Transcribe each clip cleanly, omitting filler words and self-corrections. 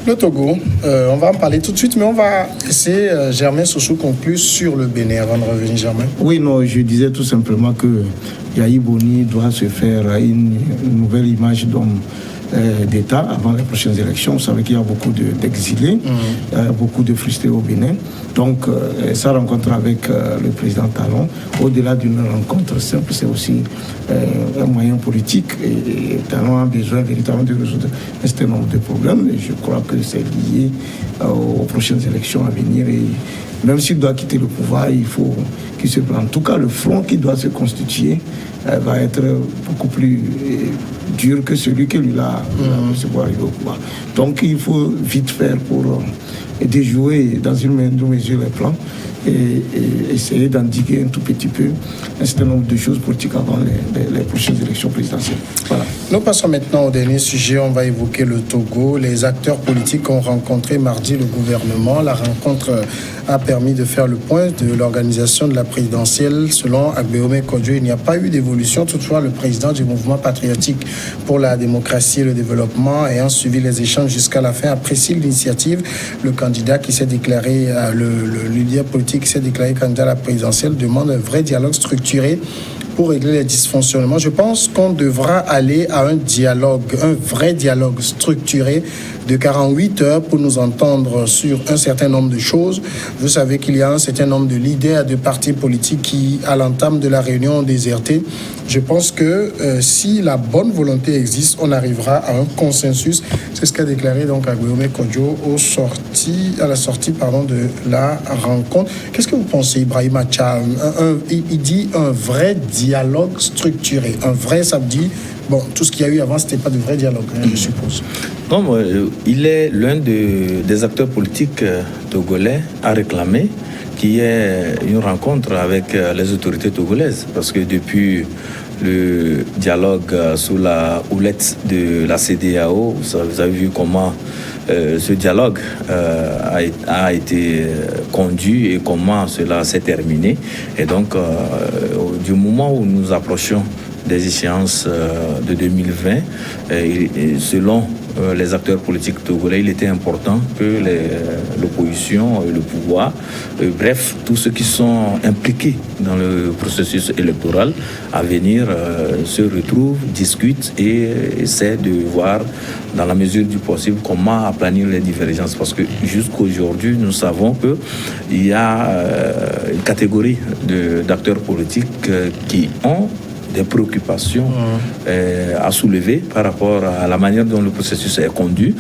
Le Togo, on va en parler tout de suite, mais on va laisser Germain Soussou conclure sur le Bénin avant de revenir, Germain. Oui, non, je disais tout simplement que Yahi Boni doit se faire une nouvelle image d'homme d'État avant les prochaines élections. Vous savez qu'il y a beaucoup d'exilés, beaucoup de frustrés au Bénin. Donc, sa rencontre avec le président Talon, au-delà d'une rencontre simple, c'est aussi un moyen politique. Et Talon a besoin véritablement de résoudre un certain nombre de problèmes. Et je crois que c'est lié aux prochaines élections à venir. Et même s'il doit quitter le pouvoir, il faut qu'il se prenne. En tout cas, le front qui doit se constituer va être beaucoup plus dur que celui que lui a arrivé au pouvoir. Donc il faut vite faire pour déjouer dans une mesure les plans et essayer d'endiguer un tout petit peu un certain nombre de choses politiques avant les prochaines élections présidentielles. Voilà. Nous passons maintenant au dernier sujet. On va évoquer le Togo. Les acteurs politiques ont rencontré mardi le gouvernement. La rencontre a permis de faire le point de l'organisation de la présidentielle. Selon Agbeome Kodjo, il n'y a pas eu d'évolution. Toutefois, le président du mouvement patriotique pour la démocratie et le développement, ayant suivi les échanges jusqu'à la fin, apprécie l'initiative. Le candidat qui s'est déclaré, le leader politique qui s'est déclaré candidat à la présidentielle, demande un vrai dialogue structuré pour régler les dysfonctionnements. Je pense qu'on devra aller à un vrai dialogue structuré de 48 heures pour nous entendre sur un certain nombre de choses. Vous savez qu'il y a un certain nombre de leaders de partis politiques qui, à l'entame de la réunion, ont déserté. Je pense que si la bonne volonté existe, on arrivera à un consensus. C'est ce qu'a déclaré donc Agbeome Kodjo à la sortie de la rencontre. Qu'est-ce que vous pensez, Ibrahim Acha? Il dit un vrai dialogue structuré. Un vrai, ça veut dire, bon, tout ce qu'il y a eu avant, c'était pas de vrai dialogue, je suppose. Non, il est l'un des acteurs politiques togolais à réclamer qu'il y ait une rencontre avec les autorités togolaises. Parce que depuis le dialogue sous la houlette de la CEDEAO, vous avez vu comment ce dialogue a été conduit et comment cela s'est terminé. Et donc, du moment où nous approchons des échéances de 2020, et selon les acteurs politiques togolais, il était important que l'opposition et le pouvoir, bref, tous ceux qui sont impliqués dans le processus électoral à venir se retrouvent, discutent et essaient de voir dans la mesure du possible comment aplanir les divergences. Parce que jusqu'aujourd'hui, nous savons qu'il y a une catégorie d'acteurs politiques qui ont des préoccupations à soulever par rapport à la manière dont le processus est conduit.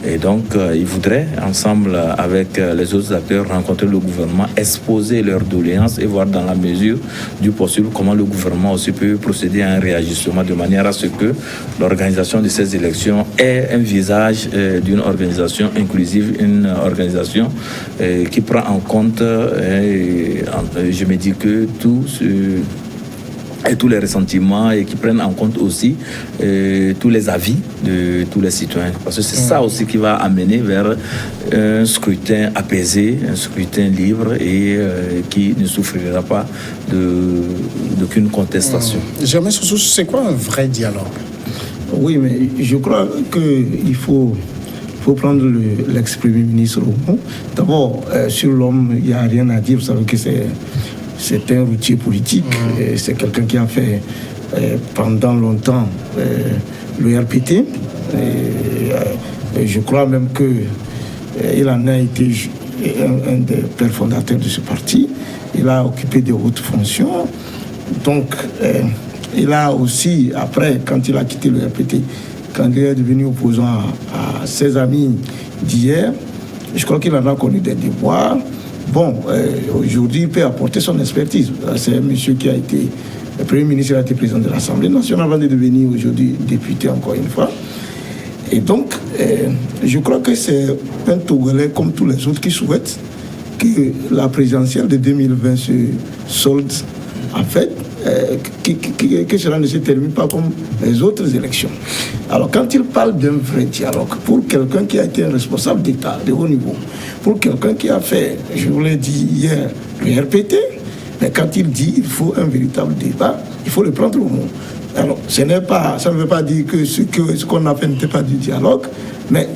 Et donc, ils voudraient, ensemble avec les autres acteurs, rencontrer le gouvernement, exposer leurs doléances et voir dans la mesure du possible comment le gouvernement aussi peut procéder à un réajustement de manière à ce que l'organisation de ces élections ait un visage d'une organisation inclusive, une organisation qui prend en compte, je me dis que tous les ressentiments et qui prennent en compte aussi tous les avis de tous les citoyens. Parce que c'est ça aussi qui va amener vers un scrutin apaisé, un scrutin libre et qui ne souffrira pas d'aucune contestation. Germain Soussou, c'est quoi un vrai dialogue? Oui, mais je crois qu'il faut prendre l'ex-premier ministre au mot. D'abord, sur l'homme, il n'y a rien à dire. Vous savez que c'est un routier politique, c'est quelqu'un qui a fait pendant longtemps le RPT. Et je crois même qu'il en a été un des pères fondateurs de ce parti. Il a occupé de hautes fonctions. Donc, il a aussi, après, quand il a quitté le RPT, quand il est devenu opposant à ses amis d'hier, je crois qu'il en a connu des déboires. Bon, aujourd'hui, il peut apporter son expertise. C'est un monsieur qui a été le Premier ministre, il a été président de l'Assemblée nationale avant de devenir aujourd'hui député encore une fois. Et donc, je crois que c'est un Togolais comme tous les autres qui souhaitent que la présidentielle de 2020 se solde en fait, que cela ne se termine pas comme les autres élections. Alors, quand il parle d'un vrai dialogue, pour quelqu'un qui a été un responsable d'État de haut niveau, pour quelqu'un qui a fait, je vous l'ai dit hier, le RPT, mais quand il dit qu'il faut un véritable débat, il faut le prendre au mot. Alors, ça ne veut pas dire que ce qu'on a fait n'était pas du dialogue, Mais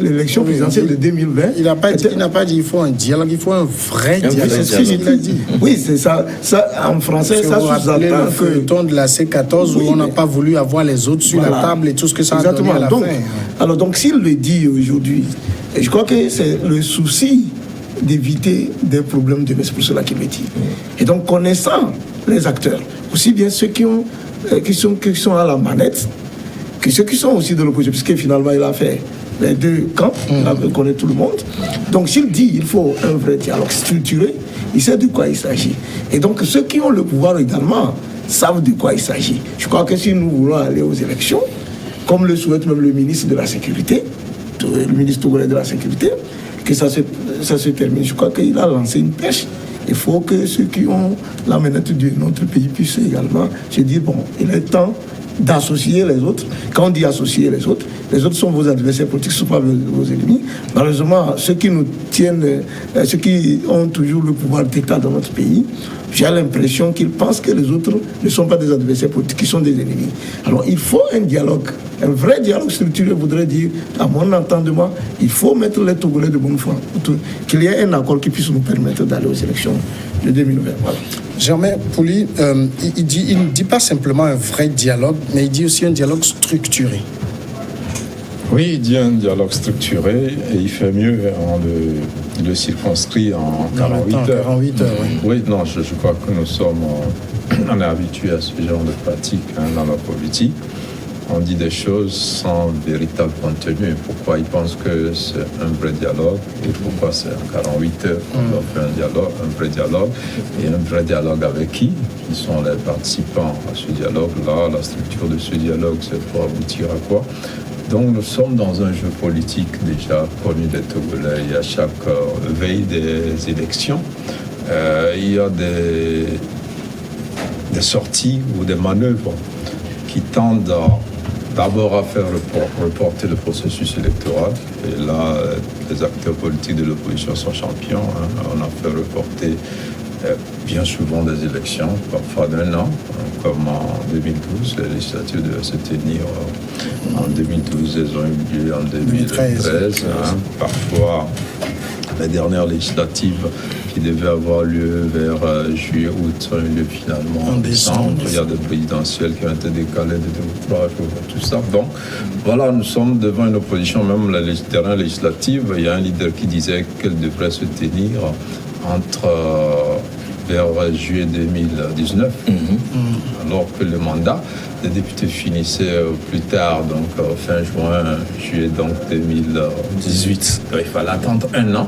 l'élection présidentielle de 2020... Il n'a pas dit qu'il faut un dialogue, il faut un vrai dialogue. C'est ce qu'il a dit. Oui, c'est ça. En français, ça sous-entend le feuilleton de la C14 où on n'a pas voulu avoir les autres sur la table et tout ce que ça a donné à la fin. Alors donc, s'il le dit aujourd'hui, je crois que c'est le souci d'éviter des problèmes de pour cela qu'il me dit. Et donc, connaissant les acteurs, aussi bien ceux qui sont à la manette, que ceux qui sont aussi de l'opposition, puisque finalement, il a fait les deux camps, il connaît tout le monde. Donc, s'il dit qu'il faut un vrai dialogue structuré, il sait de quoi il s'agit. Et donc, ceux qui ont le pouvoir également savent de quoi il s'agit. Je crois que si nous voulons aller aux élections, comme le souhaite même le ministre de la Sécurité, le ministre togolais de la Sécurité, que ça se termine. Je crois qu'il a lancé une pêche. Il faut que ceux qui ont la manette de notre pays puissent également se dire, bon, il est temps d'associer les autres. Quand on dit associer les autres sont vos adversaires politiques, ce ne sont pas vos ennemis. Malheureusement, ceux qui nous tiennent, ceux qui ont toujours le pouvoir d'État dans notre pays, j'ai l'impression qu'ils pensent que les autres ne sont pas des adversaires politiques, qui sont des ennemis. Alors il faut un dialogue, un vrai dialogue structuré, voudrait dire, à mon entendement, il faut mettre les Togolais de bonne foi, qu'il y ait un accord qui puisse nous permettre d'aller aux élections de 2020. Voilà. Germain Pouli, il ne dit pas simplement un vrai dialogue, mais il dit aussi un dialogue structuré. Oui, il dit un dialogue structuré et il fait mieux en le circonscrit en 48 heures. 48 heures, oui. Oui, non, je crois que nous sommes on est habitués à ce genre de pratique dans la politique. On dit des choses sans véritable contenu. Pourquoi ils pensent que c'est un vrai dialogue et pourquoi c'est en 48 heures qu'on doit faire un vrai dialogue. Et un vrai dialogue avec qui sont les participants à ce dialogue-là. La structure de ce dialogue, c'est pour aboutir à quoi? Donc nous sommes dans un jeu politique déjà connu des Togolais. Il y a chaque veille des élections, il y a des sorties ou des manœuvres qui tendent d'abord à faire reporter le processus électoral. Et là, les acteurs politiques de l'opposition sont champions. On a fait reporter bien souvent des élections, parfois d'un an, comme en 2012. Les législatives devaient se tenir en 2012, elles ont eu lieu en 2013. Parfois, les dernières législatives qui devaient avoir lieu vers juillet, août, ont eu lieu finalement en décembre. Il y a des présidentielles qui ont été décalées de 2 ou 3 jours, tout ça. Donc, voilà, nous sommes devant une opposition, même la dernière législative. Il y a un leader qui disait qu'elle devrait se tenir vers juillet 2019, alors que le mandat des députés finissait plus tard, donc fin juin, juillet donc 2018. Donc, il fallait attendre un an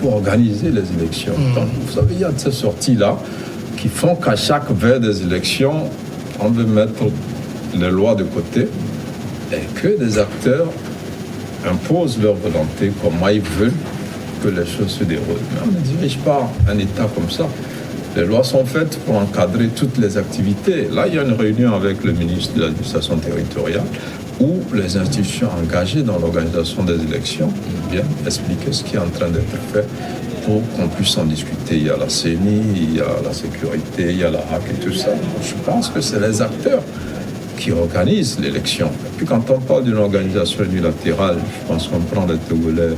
pour organiser les élections. Donc, vous savez, il y a de ces sorties-là qui font qu'à chaque veille des élections, on veut mettre les lois de côté et que des acteurs imposent leur volonté, comment ils veulent que les choses se déroulent. Mais on ne dirige pas un État comme ça. Les lois sont faites pour encadrer toutes les activités. Là, il y a une réunion avec le ministre de l'administration territoriale où les institutions engagées dans l'organisation des élections viennent expliquer ce qui est en train d'être fait pour qu'on puisse en discuter. Il y a la CENI, il y a la sécurité, il y a la HAC et tout ça. Je pense que c'est les acteurs qui organisent l'élection. Et puis quand on parle d'une organisation unilatérale, je pense qu'on prend les Togolais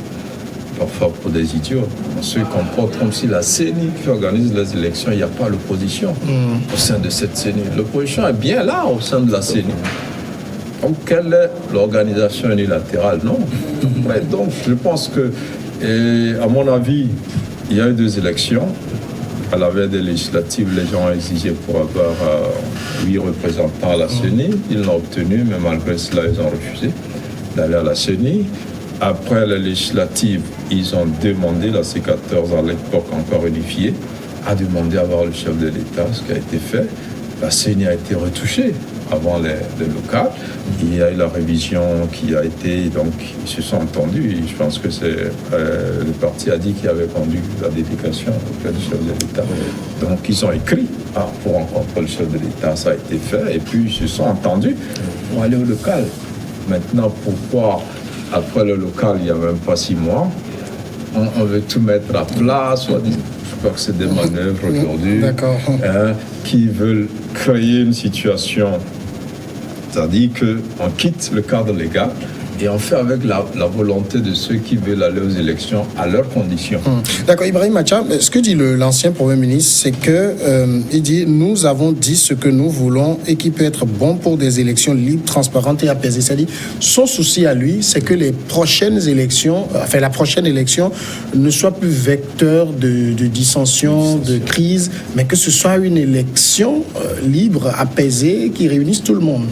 parfois pour des idiots. On se comporte comme si la CENI qui organise les élections, il n'y a pas l'opposition au sein de cette CENI. L'opposition est bien là au sein de la CENI. Donc, quelle est l'organisation unilatérale? Non. Ouais, donc, je pense que, à mon avis, il y a eu 2 élections. À la veille des législatives, les gens ont exigé pour avoir 8 représentants à la CENI. Ils l'ont obtenu, mais malgré cela, ils ont refusé d'aller à la CENI. Après les législatives, ils ont demandé, la C14 à l'époque encore unifiée, a demandé à voir le chef de l'État, ce qui a été fait. La CENI a été retouchée avant les locales. Il y a eu la révision qui a été, donc ils se sont entendus. Je pense que c'est le parti a dit qu'il avait conduit la délégation auprès du chef de l'État. Donc ils ont écrit pour rencontrer le chef de l'État, ça a été fait. Et puis ils se sont entendus pour aller au local. Maintenant, pourquoi après le local, il n'y a même pas 6 mois, on veut tout mettre à plat, soit je crois que c'est des manœuvres aujourd'hui qui veulent créer une situation, c'est-à-dire qu'on quitte le cadre légal Et on fait avec la volonté de ceux qui veulent aller aux élections à leurs conditions. D'accord, Ibrahim Macha, ce que dit l'ancien Premier ministre, c'est que il dit « Nous avons dit ce que nous voulons et qui peut être bon pour des élections libres, transparentes et apaisées ». C'est-à-dire, son souci à lui, c'est que les prochaines élections, la prochaine élection ne soit plus vecteur de dissension, de crise, mais que ce soit une élection libre, apaisée, qui réunisse tout le monde.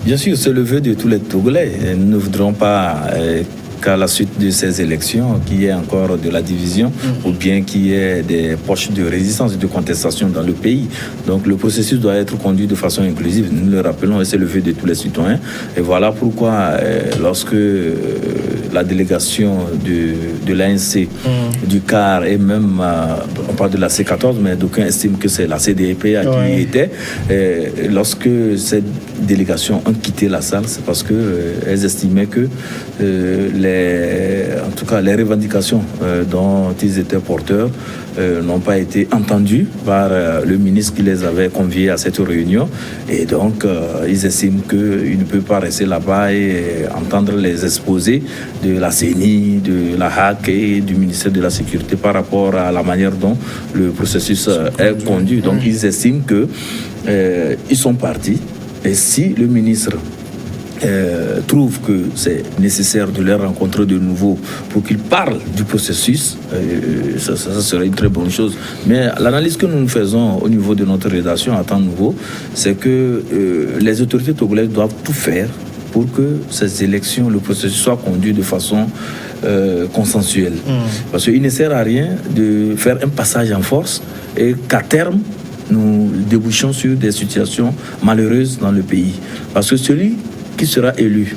Bien sûr, c'est le vœu de tous les Togolais. Nous ne voudrons pas qu'à la suite de ces élections, qu'il y ait encore de la division ou bien qu'il y ait des poches de résistance et de contestation dans le pays. Donc le processus doit être conduit de façon inclusive. Nous le rappelons et c'est le vœu de tous les citoyens. Et voilà pourquoi lorsque la délégation de l'ANC, du CAR et même, on parle de la C14, mais d'aucuns estiment que c'est la CDPA qui y était. Lorsque cette délégation ont quitté la salle, c'est parce qu'elles estimaient que en tout cas les revendications dont ils étaient porteurs n'ont pas été entendues par le ministre qui les avait conviés à cette réunion. Et donc, ils estiment qu'ils ne peuvent pas rester là-bas et entendre les exposés de la CENI, de la HAC et du ministère de la Sécurité par rapport à la manière dont le processus est conduit. Donc, ils estiment qu'ils sont partis. Et si le ministre trouve que c'est nécessaire de les rencontrer de nouveau pour qu'ils parlent du processus, ça serait une très bonne chose. Mais l'analyse que nous faisons au niveau de notre rédaction à Temps Nouveau, c'est que les autorités togolaises doivent tout faire pour que ces élections, le processus soit conduit de façon consensuelle. Parce qu'il ne sert à rien de faire un passage en force et qu'à terme, nous débouchons sur des situations malheureuses dans le pays. Parce que celui qui sera élu